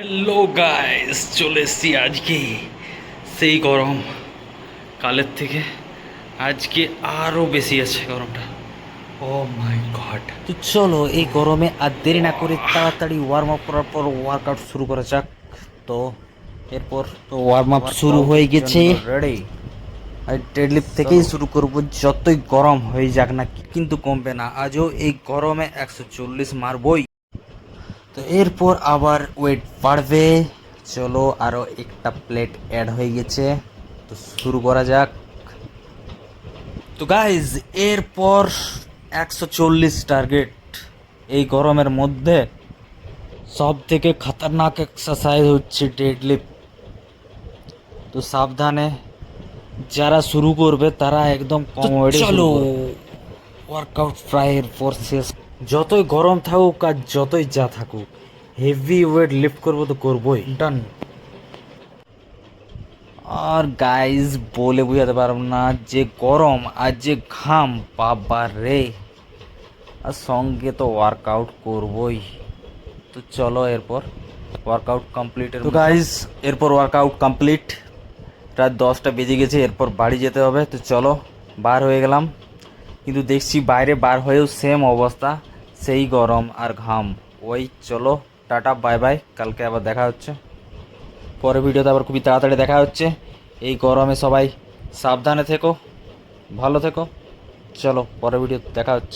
Hello guys, চলে এসছি আজকে। সেই গরম কালের থেকে আজকে আরও বেশি আছে গরমটা। ও মাই গড। তো চলো এই গরমে আর দেরি না করে তাড়াতাড়ি ওয়ার্ম আপ করার পর ওয়ার্কআউট শুরু করা যাক। তো এরপর তো ওয়ার্ম আপ শুরু হয়ে গেছে, রেডি। আর ডেডলিফট থেকেই শুরু করব, যতই গরম হয়ে যাক না কিন্তু কমবে না, আজও এই গরমে 140 মারবই। তো এরপর আবার ওয়েট বাড়বে। চলো আরো একটা প্লেট অ্যাড হয়ে গেছে, তো শুরু করা যাক। তো গাইজ এরপর 140 টার্গেট। এই গরমের মধ্যে সব থেকে খতরনাক এক্সারসাইজ হচ্ছে ডেডলিফট। তো সাবধানে, যারা শুরু করবে তারা একদম কম ওয়েটে চলো। ওয়ার্কআউট প্রায় এরপর শেষ। যতই গরম থাকুক আর যতই যা থাকুক, হেভি ওয়েট লিফট করবো তো করবোই, ডান। আর গাইজ বলে বুঝাতে পারবো না যে গরম আর যে ঘাম, বাবা রে। আর সঙ্গে তো ওয়ার্কআউট করবই। তো চলো এরপর ওয়ার্কআউট কমপ্লিট। তো গাইজ এরপর ওয়ার্কআউট কমপ্লিট, রাত 10টা বেজে গেছে, এরপর বাড়ি যেতে হবে। তো চলো বার হয়ে গেলাম, কিন্তু দেখছি বাইরে বার হয়েও সেম অবস্থা, সেই গরম আর ঘাম। ওই চলো, টাটা বাই বাই, কালকে আবার দেখা হচ্ছে। পরে ভিডিওতে আবার খুবই তাড়াতাড়ি দেখা হচ্ছে। এই গরমে সবাই সাবধানে থেকো, ভালো থেকো। চলো পরে ভিডিও দেখা হচ্ছে।